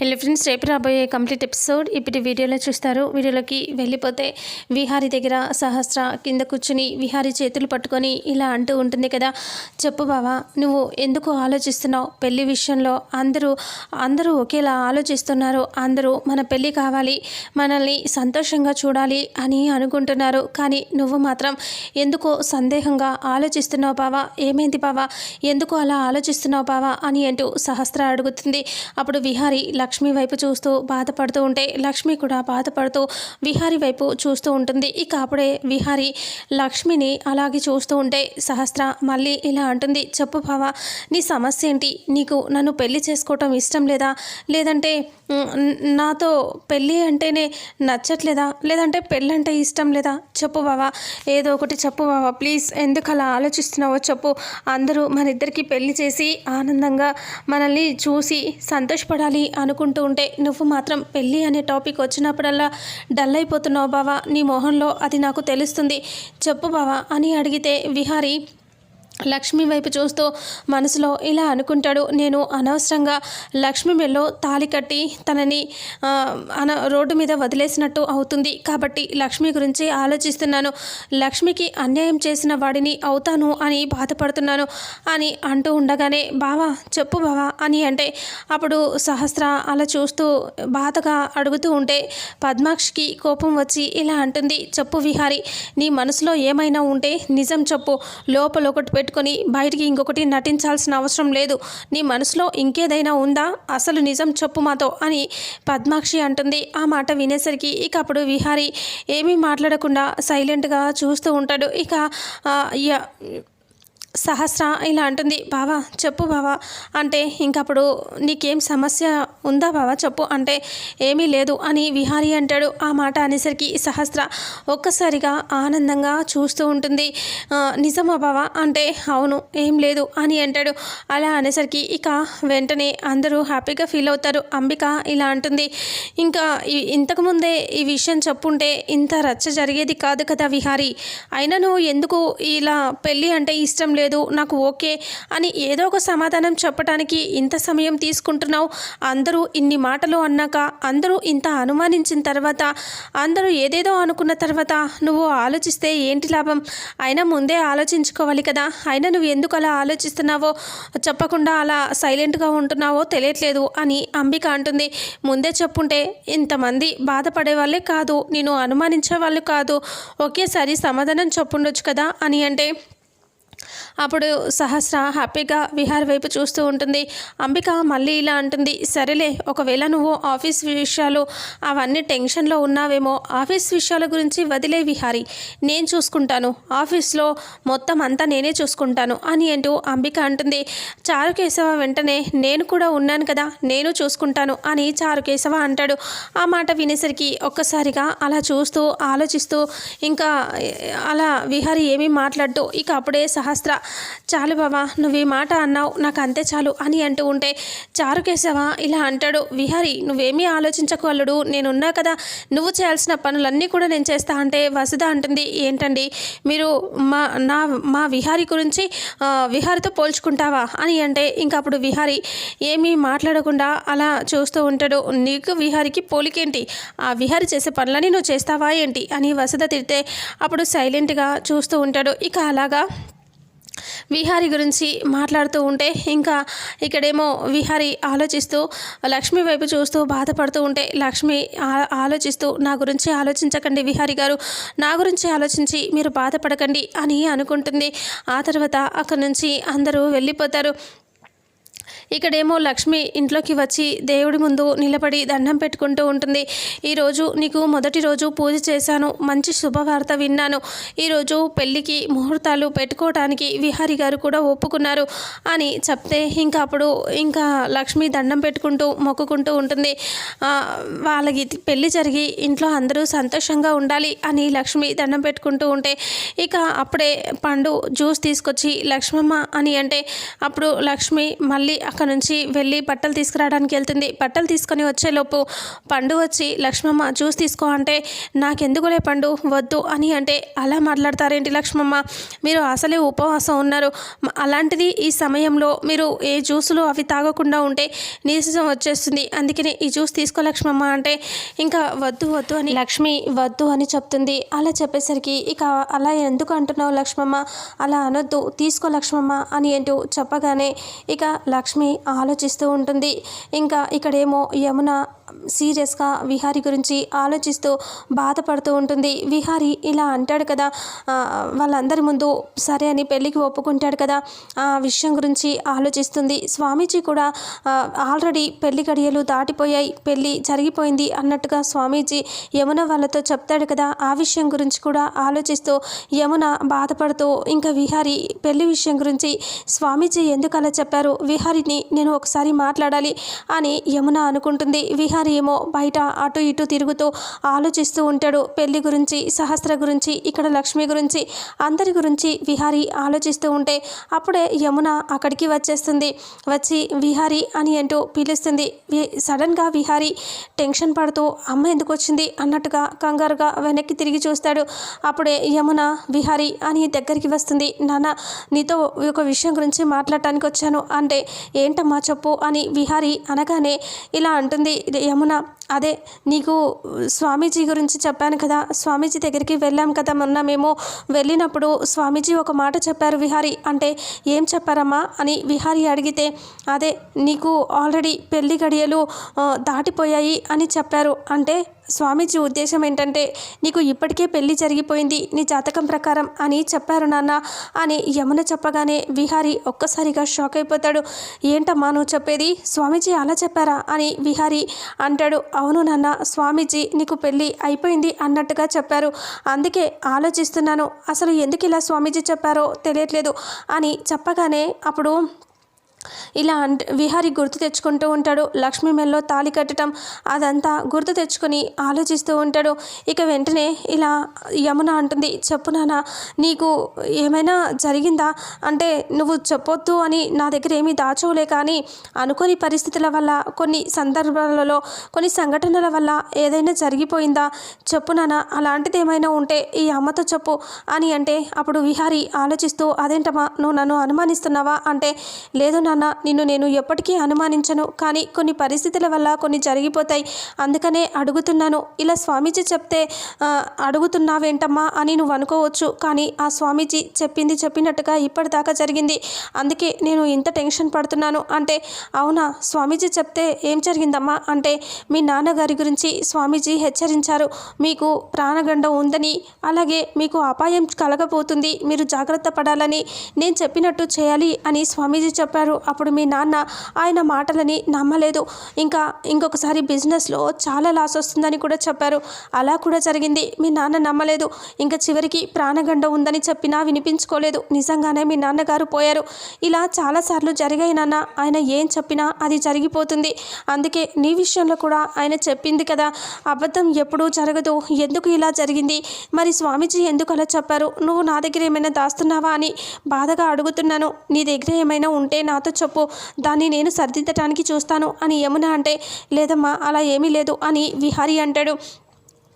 Hello friends, రేపు రాబోయే complete episode ఇప్పుడు వీడియోలో చూస్తారు. వీడియోలోకి వెళ్ళిపోతే విహారీ దగ్గర సహస్ర కింద కూర్చుని విహారీ చేతులు పట్టుకొని ఇలా అంటూ ఉంటుంది కదా, చెప్పు బావా, నువ్వు ఎందుకు ఆలోచిస్తున్నావు? పెళ్లి విషయంలో అందరూ ఒకేలా ఆలోచిస్తున్నారు. అందరూ మన పెళ్ళి కావాలి, మనల్ని సంతోషంగా చూడాలి అని అనుకుంటున్నారు. కానీ నువ్వు మాత్రం ఎందుకో సందేహంగా ఆలోచిస్తున్నావు బావా. ఏమైంది బావా, ఎందుకు అలా ఆలోచిస్తున్నావు బావా అని అంటూ సహస్ర అడుగుతుంది. అప్పుడు విహారీ లక్ష్మి వైపు చూస్తూ బాధపడుతూ ఉంటే లక్ష్మి కూడా బాధపడుతూ విహారీ వైపు చూస్తూ ఉంటుంది. ఇక అప్పుడే విహారీ లక్ష్మిని అలాగే చూస్తూ ఉంటే సహస్ర మళ్ళీ ఇలా అంటుంది, చెప్పు బావా, నీ సమస్య ఏంటి? నీకు నన్ను పెళ్లి చేసుకోవటం ఇష్టం లేదా? లేదంటే నాతో పెళ్ళి అంటేనే నచ్చట్లేదా? లేదంటే పెళ్ళంటే ఇష్టం లేదా? చెప్పు బావా, ఏదో ఒకటి చెప్పు బావా ప్లీజ్. ఎందుకు అలా ఆలోచిస్తున్నావో చెప్పు. అందరూ మన ఇద్దరికి పెళ్లి చేసి ఆనందంగా మనల్ని చూసి సంతోషపడాలి అనుకుంటూ ఉంటే నువ్వు మాత్రం పెళ్ళి అనే టాపిక్ వచ్చినప్పుడల్లా డల్ అయిపోతున్నావు బావా. నీ మొహంలో అది నాకు తెలుస్తుంది. చెప్పు బావా అని అడిగితే విహారీ లక్ష్మి వైపు చూస్తూ మనసులో ఇలా అనుకుంటాడు, నేను అనవసరంగా లక్ష్మి మెల్లో తాళి కట్టి తనని రోడ్డు మీద వదిలేసినట్టు అవుతుంది. కాబట్టి లక్ష్మి గురించి ఆలోచిస్తున్నాను. లక్ష్మికి అన్యాయం చేసిన వాడిని అవుతాను అని బాధపడుతున్నాను అని అంటూ ఉండగానే బావా చెప్పు బావా అని అంటే అప్పుడు సహస్ర అలా చూస్తూ బాధగా అడుగుతూ ఉంటే పద్మాక్షికి కోపం వచ్చి ఇలా అంటుంది, చెప్పు విహారీ, నీ మనసులో ఏమైనా ఉంటే నిజం చెప్పు. లోపల ఒకటి పెట్టుకొని బయటికి ఇంకొకటి నటించాల్సిన అవసరం లేదు. నీ మనసులో ఇంకేదైనా ఉందా? అసలు నిజం చెప్పు మాతో అని పద్మాక్షి అంటుంది. ఆ మాట వినేసరికి ఇక అప్పుడు విహారీ ఏమీ మాట్లాడకుండా సైలెంట్గా చూస్తూ ఉంటాడు. ఇక సహస్ర ఇలా అంటుంది, బావా చెప్పు బావా అంటే ఇంకప్పుడు నీకేం సమస్య ఉందా బావా చెప్పు అంటే ఏమీ లేదు అని విహారీ అంటాడు. ఆ మాట అనేసరికి సహస్ర ఒక్కసారిగా ఆనందంగా చూస్తూ ఉంటుంది. నిజమా బావా అంటే అవును, ఏం లేదు అని అంటాడు. అలా అనేసరికి ఇక వెంటనే అందరూ హ్యాపీగా ఫీల్ అవుతారు. అంబిక ఇలా అంటుంది, ఇంకా ఇంతకుముందే ఈ విషయం చెప్పుంటే ఇంత రచ్చ జరిగేది కాదు కదా విహారీ. అయినా నువ్వు ఎందుకు ఇలా పెళ్ళి అంటే ఇష్టం లేదు, నాకు ఓకే అని ఏదో ఒక సమాధానం చెప్పడానికి ఇంత సమయం తీసుకుంటున్నావు? అందరూ ఇన్ని మాటలు అన్నాక, అందరూ ఇంత అనుమానించిన తర్వాత, అందరూ ఏదేదో అనుకున్న తర్వాత నువ్వు ఆలోచిస్తే ఏంటి లాభం? అయినా ముందే ఆలోచించుకోవాలి కదా. అయినా నువ్వు ఎందుకు అలా ఆలోచిస్తున్నావో, చెప్పకుండా అలా సైలెంట్గా ఉంటున్నావో తెలియట్లేదు అని అంబిక అంటుంది. ముందే చెప్పుంటే ఇంతమంది బాధపడే వాళ్ళే కాదు, నేను అనుమానించే వాళ్ళు కాదు, ఒకేసారి సమాధానం చెప్పుండొచ్చు కదా అని అంటే అప్పుడు సహస్ర హ్యాపీగా విహార్ వైపు చూస్తూ ఉంటుంది. అంబిక మళ్ళీ ఇలా అంటుంది, సరేలే, ఒకవేళ నువ్వు ఆఫీస్ విషయాలు అవన్నీ టెన్షన్లో ఉన్నావేమో, ఆఫీస్ విషయాల గురించి వదిలే విహారీ, నేను చూసుకుంటాను, ఆఫీస్లో మొత్తం అంతా నేనే చూసుకుంటాను అని అంటూ అంబిక అంటుంది. చారుకేశవ వెంటనే నేను కూడా ఉన్నాను కదా, నేను చూసుకుంటాను అని చారుకేశవ అంటాడు. ఆ మాట వినేసరికి ఒక్కసారిగా అలా చూస్తూ ఆలోచిస్తూ ఇంకా అలా విహారీ ఏమీ మాట్లాడుతూ ఇక అప్పుడే సహస్ర, చాలు బావా, నువ్వు ఈ మాట అన్నావు, నాకు అంతే చాలు అని అంటూ ఉంటే చారుకేశవ ఇలా అంటాడు, విహారీ నువ్వేమీ ఆలోచించకు అల్లుడు, నేనున్నా కదా, నువ్వు చేయాల్సిన పనులన్నీ కూడా నేను చేస్తా అంటే వసుధ అంటుంది, ఏంటండి మీరు మా విహారీ గురించి విహారీతో పోల్చుకుంటావా అని అంటే ఇంకప్పుడు విహారీ ఏమీ మాట్లాడకుండా అలా చూస్తూ ఉంటాడు. నీకు విహారీకి పోలికేంటి? ఆ విహారీ చేసే పనులని నువ్వు చేస్తావా ఏంటి అని వసుధ తిడితే అప్పుడు సైలెంట్గా చూస్తూ ఉంటాడు. ఇక అలాగా విహారీ గురించి మాట్లాడుతూ ఉంటే ఇంకా ఇక్కడేమో విహారీ ఆలోచిస్తూ లక్ష్మి వైపు చూస్తూ బాధపడుతూ ఉంటే లక్ష్మి ఆలోచిస్తూ, నా గురించి ఆలోచించకండి విహారీ గారు, నా గురించి ఆలోచించి మీరు బాధపడకండి అని అనుకుంటుంది. ఆ తర్వాత అక్కడి నుంచి అందరూ వెళ్ళిపోతారు. ఇక్కడేమో లక్ష్మి ఇంట్లోకి వచ్చి దేవుడి ముందు నిలబడి దండం పెట్టుకుంటూ ఉంటుంది. ఈరోజు నీకు మొదటి రోజు పూజ చేశాను, మంచి శుభవార్త విన్నాను, ఈరోజు పెళ్ళికి ముహూర్తాలు పెట్టుకోవడానికి విహారీ గారు కూడా ఒప్పుకున్నారు అని చెప్తే ఇంకా అప్పుడు ఇంకా లక్ష్మి దండం పెట్టుకుంటూ మొక్కుకుంటూ ఉంటుంది. వాళ్ళకి పెళ్ళి జరిగి ఇంట్లో అందరూ సంతోషంగా ఉండాలి అని లక్ష్మి దండం పెట్టుకుంటూ ఉంటే ఇక అప్పుడే పండు జ్యూస్ తీసుకొచ్చి లక్ష్మమ్మ అని అంటే అప్పుడు లక్ష్మి మళ్ళీ అక్కడ నుంచి వెళ్ళి బట్టలు తీసుకురావడానికి వెళ్తుంది. బట్టలు తీసుకొని వచ్చేలోపు పండు వచ్చి లక్ష్మమ్మ జ్యూస్ తీసుకో అంటే నాకెందుకులే పండు వద్దు అని అంటే అలా మాట్లాడతారేంటి లక్ష్మమ్మ, మీరు అసలే ఉపవాసం ఉన్నారు, అలాంటిది ఈ సమయంలో మీరు ఏ జ్యూసులు అవి తాగకుండా ఉంటే నీరసం వచ్చేస్తుంది, అందుకని ఈ జ్యూస్ తీసుకో లక్ష్మమ్మ అంటే ఇంకా వద్దు వద్దు అని లక్ష్మి వద్దు అని చెప్తుంది. అలా చెప్పేసరికి ఇక అలా ఎందుకు అంటున్నావు లక్ష్మమ్మ, అలా అనొద్దు తీసుకో లక్ష్మమ్మ అని ఏంటో చెప్పగానే ఇక లక్ష్మి ఆలోచిస్తూ ఉంటుంది. ఇంకా ఇక్కడేమో యమున సీరియస్గా విహారీ గురించి ఆలోచిస్తూ బాధపడుతూ ఉంటుంది. విహారీ ఇలా అంటాడు కదా, వాళ్ళందరి ముందు సరే అని పెళ్ళికి ఒప్పుకుంటాడు కదా, ఆ విషయం గురించి ఆలోచిస్తుంది. స్వామీజీ కూడా ఆల్రెడీ పెళ్లి గడియలు దాటిపోయాయి, పెళ్ళి జరిగిపోయింది అన్నట్టుగా స్వామీజీ యమున వాళ్ళతో చెప్తాడు కదా, ఆ విషయం గురించి కూడా ఆలోచిస్తూ యమున బాధపడుతూ ఇంకా విహారీ పెళ్లి విషయం గురించి స్వామీజీ ఎందుకు అలా చెప్పారు, విహారీని నేను ఒకసారి మాట్లాడాలి అని యమున అనుకుంటుంది. విహారీ ఏమో బయట అటు ఇటు తిరుగుతూ ఆలోచిస్తూ ఉంటాడు. పెళ్లి గురించి, సహస్ర గురించి, ఇక్కడ లక్ష్మి గురించి, అందరి గురించి విహారీ ఆలోచిస్తూ ఉంటే అప్పుడే యమున అక్కడికి వచ్చేస్తుంది. వచ్చి విహారీ అని అంటూ పిలుస్తుంది. సడన్గా విహారీ టెన్షన్ పడుతూ అమ్మ ఎందుకు వచ్చింది అన్నట్టుగా కంగారుగా వెనక్కి తిరిగి చూస్తాడు. అప్పుడే యమున విహారీ అని దగ్గరికి వస్తుంది. నాన్న నీతో ఒక విషయం గురించి మాట్లాడటానికి వచ్చాను అంటే ఏంటమ్మా చెప్పు అని విహారీ అనగానే ఇలా అంటుంది యమున, అదే నీకు స్వామీజీ గురించి చెప్పాను కదా, స్వామీజీ దగ్గరికి వెళ్ళాం కదా మొన్న, మేము వెళ్ళినప్పుడు స్వామీజీ ఒక మాట చెప్పారు విహారీ అంటే ఏం చెప్పారమ్మా అని విహారీ అడిగితే అదే నీకు ఆల్రెడీ పెళ్లి గడియలు దాటిపోయాయి అని చెప్పారు, అంటే స్వామీజీ ఉద్దేశం ఏంటంటే నీకు ఇప్పటికే పెళ్లి జరిగిపోయింది నీ జాతకం ప్రకారం అని చెప్పారు నాన్న అని యమున చెప్పగానే విహారీ ఒక్కసారిగా షాక్ అయిపోతాడు. ఏంటమ్మా నువ్వు చెప్పేది, స్వామీజీ అలా చెప్పారా అని విహారీ అంటాడు. అవును నాన్న, స్వామీజీ నీకు పెళ్ళి అయిపోయింది అన్నట్టుగా చెప్పారు, అందుకే ఆలోచిస్తున్నాను అసలు ఎందుకు ఇలా స్వామీజీ చెప్పారో తెలియట్లేదు అని చెప్పగానే అప్పుడు ఇలా విహారీ గుర్తు తెచ్చుకుంటూ ఉంటాడు. లక్ష్మి మెల్లో తాళి కట్టడం అదంతా గుర్తు తెచ్చుకొని ఆలోచిస్తూ ఉంటాడు. ఇక వెంటనే ఇలా యమున అంటుంది, చెప్పు నాన్న నీకు ఏమైనా జరిగిందా, అంటే నువ్వు చెప్పొద్దు అని నా దగ్గర ఏమీ దాచవులే, కానీ అనుకోని పరిస్థితుల వల్ల కొన్ని సందర్భాలలో కొన్ని సంఘటనల వల్ల ఏదైనా జరిగిపోయిందా చెప్పు నాన్న, అలాంటిది ఏమైనా ఉంటే ఈ అమ్మతో చెప్పు అని అంటే అప్పుడు విహారీ ఆలోచిస్తూ అదేంటమ్మా నువ్వు నన్ను అనుమానిస్తున్నావా అంటే లేదు నాన్న, నిన్ను నేను ఎప్పటికీ అనుమానించను, కానీ కొన్ని పరిస్థితుల వల్ల కొన్ని జరిగిపోతాయి, అందుకనే అడుగుతున్నాను. ఇలా స్వామీజీ చెప్తే అడుగుతున్నావేంటమ్మా అని నువ్వు అనుకోవచ్చు, కానీ ఆ స్వామీజీ చెప్పింది చెప్పినట్టుగా ఇప్పటిదాకా జరిగింది, అందుకే నేను ఇంత టెన్షన్ పడుతున్నాను అంటే అవునా స్వామీజీ చెప్తే ఏం జరిగిందమ్మా అంటే మీ నాన్నగారి గురించి స్వామీజీ హెచ్చరించారు, మీకు ప్రాణగండం ఉందని, అలాగే మీకు అపాయం కలగబోతుంది, మీరు జాగ్రత్త పడాలని, నేను చెప్పినట్టు చేయాలి అని స్వామీజీ చెప్పారు. అప్పుడు మీ నాన్న ఆయన మాటలని నమ్మలేదు, ఇంకొకసారి బిజినెస్లో చాలా లాస్ వస్తుందని కూడా చెప్పారు, అలా కూడా జరిగింది, మీ నాన్న నమ్మలేదు, ఇంకా చివరికి ప్రాణగండం ఉందని చెప్పినా వినిపించుకోలేదు, నిజంగానే మీ నాన్నగారు పోయారు, ఇలా చాలాసార్లు జరిగాయి నాన్న, ఆయన ఏం చెప్పినా అది జరిగిపోతుంది, అందుకే నీ విషయంలో కూడా ఆయన చెప్పింది కదా అబద్ధం ఎప్పుడూ జరగదు, ఎందుకు ఇలా జరిగింది, మరి స్వామీజీ ఎందుకు అలా చెప్పారు, నువ్వు నా దగ్గర ఏమైనా దాస్తున్నావా అని బాధగా అడుగుతున్నాను, నీ దగ్గర ఏమైనా ఉంటే నాతో చెప్పు, దాన్ని నేను సరిదిద్దటానికి చూస్తాను అని యమున అంటే లేదమ్మా అలా ఏమీ లేదు అని విహారీ అంటాడు.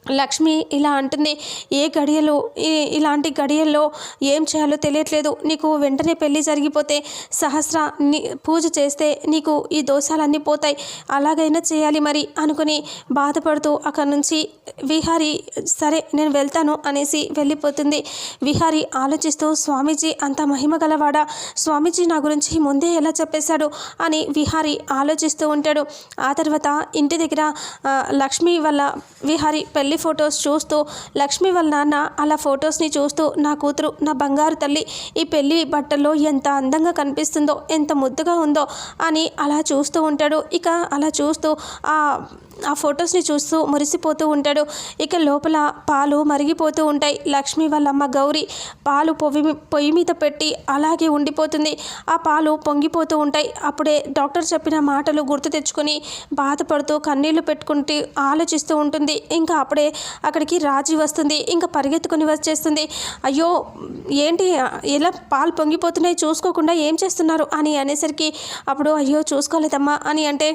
లక్ష్మి ఇలా అంటుంది, ఏ గడియలు ఇలాంటి గడియల్లో ఏం చేయాలో తెలియట్లేదు, నీకు వెంటనే పెళ్ళి జరిగిపోతే సహస్ర పూజ చేస్తే నీకు ఈ దోషాలన్నీ పోతాయి, అలాగైనా చేయాలి మరి అనుకుని బాధపడుతూ అక్కడి నుంచి విహారీ సరే నేను వెళ్తాను అనేసి వెళ్ళిపోతుంది. విహారీ ఆలోచిస్తూ స్వామీజీ అంత మహిమ గలవాడా, స్వామీజీ నా గురించి ముందే ఎలా చెప్పేశాడు అని విహారీ ఆలోచిస్తూ ఉంటాడు. ఆ తర్వాత ఇంటి దగ్గర లక్ష్మి వల్ల విహారీ పెళ్ళి ఫొటోస్ చూస్తూ లక్ష్మి వాళ్ళ నాన్న అలా ఫొటోస్ని చూస్తూ నా కూతురు నా బంగారు తల్లి ఈ పెళ్లి బట్టల్లో ఎంత అందంగా కనిపిస్తుందో ఎంత ముద్దుగా ఉందో అని అలా చూస్తూ ఉంటాడు. ఇక అలా చూస్తూ ఆ ఆ ఫొటోస్ని చూస్తూ మురిసిపోతూ ఉంటాడు. ఇక లోపల పాలు మరిగిపోతూ ఉంటాయి. లక్ష్మి వాళ్ళమ్మ గౌరీ పాలు పొయ్యి మీద పెట్టి అలాగే ఉండిపోతుంది. ఆ పాలు పొంగిపోతూ ఉంటాయి. అప్పుడే డాక్టర్ చెప్పిన మాటలు గుర్తు తెచ్చుకొని బాధపడుతూ కన్నీళ్లు పెట్టుకుంటూ ఆలోచిస్తూ ఉంటుంది. ఇంకా అప్పుడే అక్కడికి రాజీ వస్తుంది. ఇంకా పరిగెత్తుకుని వచ్చేస్తుంది. అయ్యో ఏంటి ఎలా పాలు పొంగిపోతున్నాయి, చూసుకోకుండా ఏం చేస్తున్నారు అని అనేసరికి అప్పుడు అయ్యో చూసుకోలేదమ్మా అని అంటే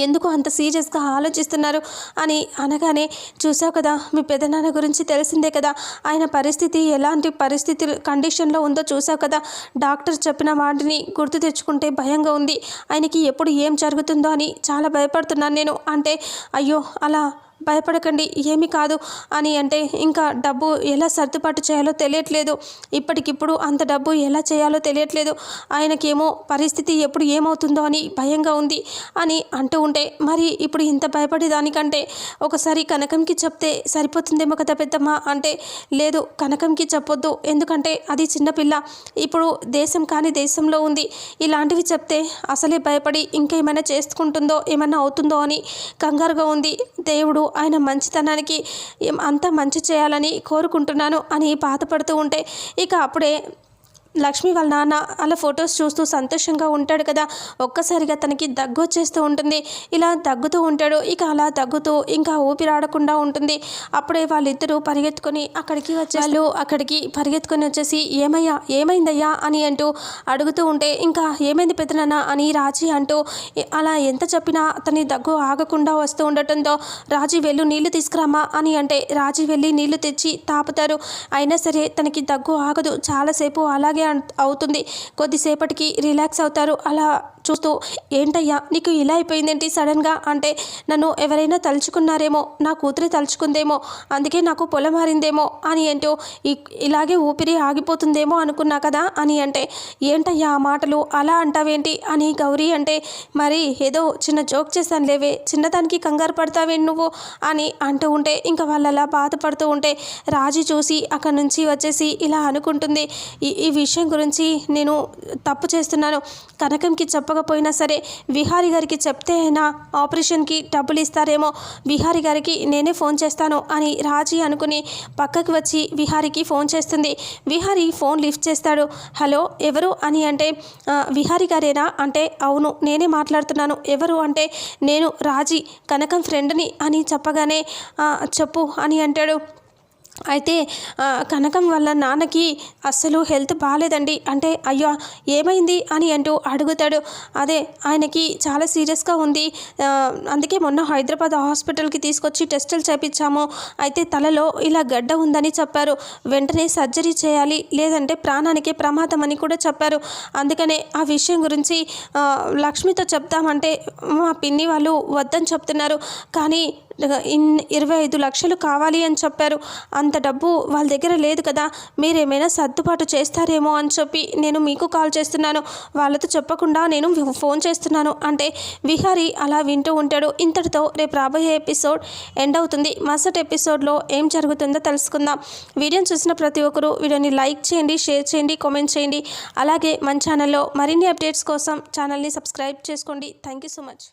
ఎందుకు అంత సీరియస్గా ఆలోచిస్తున్నారు అని అనగానే చూసావు కదా మీ పెదనాన్న గురించి తెలిసిందే కదా, ఆయన పరిస్థితి ఎలాంటి పరిస్థితి కండిషన్లో ఉందో చూసావు కదా, డాక్టర్ చెప్పిన వాటిని గుర్తు తెచ్చుకుంటే భయంగా ఉంది, ఆయనకి ఎప్పుడు ఏం జరుగుతుందో అని చాలా భయపడుతున్నాను నేను అంటే అయ్యో అలా భయపడకండి ఏమీ కాదు అని అంటే ఇంకా డబ్బు ఎలా సర్దుబాటు చేయాలో తెలియట్లేదు, ఇప్పటికిప్పుడు అంత డబ్బు ఎలా చేయాలో తెలియట్లేదు, ఆయనకేమో పరిస్థితి ఎప్పుడు ఏమవుతుందో అని భయంగా ఉంది అని అంటూ ఉంటే మరి ఇప్పుడు ఇంత భయపడేదానికంటే ఒకసారి కనకంకి చెప్తే సరిపోతుందేమో కదా పెద్దమ్మ అంటే లేదు కనకంకి చెప్పొద్దు, ఎందుకంటే అది చిన్నపిల్ల ఇప్పుడు దేశం కాని దేశంలో ఉంది, ఇలాంటివి చెప్తే అసలే భయపడి ఇంకేమైనా చేసుకుంటుందో ఏమైనా అవుతుందో అని కంగారుగా ఉంది, దేవుడు ఆయన మంచితనానికి అంతా మంచి చేయాలని కోరుకుంటున్నాను అని బాధపడుతూ ఉంటే ఇక అప్పుడే లక్ష్మి వాళ్ళ నాన్న అలా ఫొటోస్ చూస్తూ సంతోషంగా ఉంటాడు కదా, ఒక్కసారిగా తనకి దగ్గు వచ్చేస్తూ ఉంటుంది. ఇలా దగ్గుతూ ఉంటాడు. ఇక అలా దగ్గుతూ ఇంకా ఊపిరాడకుండా ఉంటుంది. అప్పుడే వాళ్ళిద్దరూ పరిగెత్తుకొని అక్కడికి పరిగెత్తుకొని వచ్చేసి ఏమైందయ్యా అని అంటూ అడుగుతూ ఉంటే ఇంకా ఏమైంది పెద్దనాన్న అని రాజీ అంటూ అలా ఎంత చెప్పినా తన దగ్గు ఆగకుండా వస్తూ ఉండటంతో రాజీ వెళ్ళు నీళ్లు తీసుకురామా అని అంటే రాజీ వెళ్ళి నీళ్లు తెచ్చి తాపుతారు. అయినా సరే తనకి దగ్గు ఆగదు, చాలాసేపు అలాగే అవుతుంది. కొద్దిసేపటికి రిలాక్స్ అవుతారు. అలా చూస్తూ ఏంటయ్యా నీకు ఇలా అయిపోయిందేంటి సడన్గా అంటే నన్ను ఎవరైనా తలుచుకున్నారేమో, నా కూతురి తలుచుకుందేమో, అందుకే నాకు పొలం మారిందేమో అని అంటూ ఇలాగే ఊపిరి ఆగిపోతుందేమో అనుకున్నా కదా అని అంటే ఏంటయ్యా ఆ మాటలు అలా అంటావేంటి అని గౌరీ అంటే మరి ఏదో చిన్న జోక్ చేశాను లేవే, చిన్నదానికి కంగారు పడతావేంటి నువ్వు అని అంటూ ఉంటే ఇంకా వాళ్ళు అలా బాధపడుతూ ఉంటే రాజీ చూసి అక్కడి నుంచి వచ్చేసి ఇలా అనుకుంటుంది ఈ విషయం గురించి నేను తప్పు చేస్తున్నాను, కనకంకి చెప్పకపోయినా సరే విహారీ గారికి చెప్తే అయినా ఆపరేషన్కి డబ్బులు ఇస్తారేమో, విహారీ గారికి నేనే ఫోన్ చేస్తాను అని రాజీ అనుకుని పక్కకి వచ్చి విహారీకి ఫోన్ చేస్తుంది. విహారీ ఫోన్ లిఫ్ట్ చేస్తాడు. హలో ఎవరు అని అంటే విహారీ గారేనా అంటే అవును నేనే మాట్లాడుతున్నాను, ఎవరు అంటే నేను రాజీ కనకం ఫ్రెండ్ని అని చెప్పగానే చెప్పు అని అంటాడు. అయితే కనకం వల్ల నాన్నకి అస్సలు హెల్త్ బాగాలేదండి అంటే అయ్యో ఏమైంది అని అంటూ అడుగుతాడు. అదే ఆయనకి చాలా సీరియస్గా ఉంది, అందుకే మొన్న హైదరాబాద్ హాస్పిటల్కి తీసుకొచ్చి టెస్టులు చేయించాము, అయితే తలలో ఇలా గడ్డ ఉందని చెప్పారు, వెంటనే సర్జరీ చేయాలి లేదంటే ప్రాణానికే ప్రమాదం అని కూడా చెప్పారు, అందుకనే ఆ విషయం గురించి లక్ష్మితో చెప్తామంటే మా పిన్ని వాళ్ళు వద్దని చెప్తున్నారు, కానీ 25 లక్షలు కావాలి అని చెప్పారు, అంత డబ్బు వాళ్ళ దగ్గర లేదు కదా, మీరేమైనా సర్దుబాటు చేస్తారేమో అని చెప్పి నేను మీకు కాల్ చేస్తున్నాను, వాళ్ళతో చెప్పకుండా నేను ఫోన్ చేస్తున్నాను అంటే విహారీ అలా వింటూ ఉంటాడు. ఇంతటితో రేపు రాబోయే ఎపిసోడ్ ఎండ్ అవుతుంది. మరుసటి ఎపిసోడ్లో ఏం జరుగుతుందో తెలుసుకుందాం. వీడియోని చూసిన ప్రతి ఒక్కరూ వీడియోని లైక్ చేయండి, షేర్ చేయండి, కామెంట్ చేయండి. అలాగే మన ఛానల్లో మరిన్ని అప్డేట్స్ కోసం ఛానల్ని సబ్స్క్రైబ్ చేసుకోండి. Thank you so much.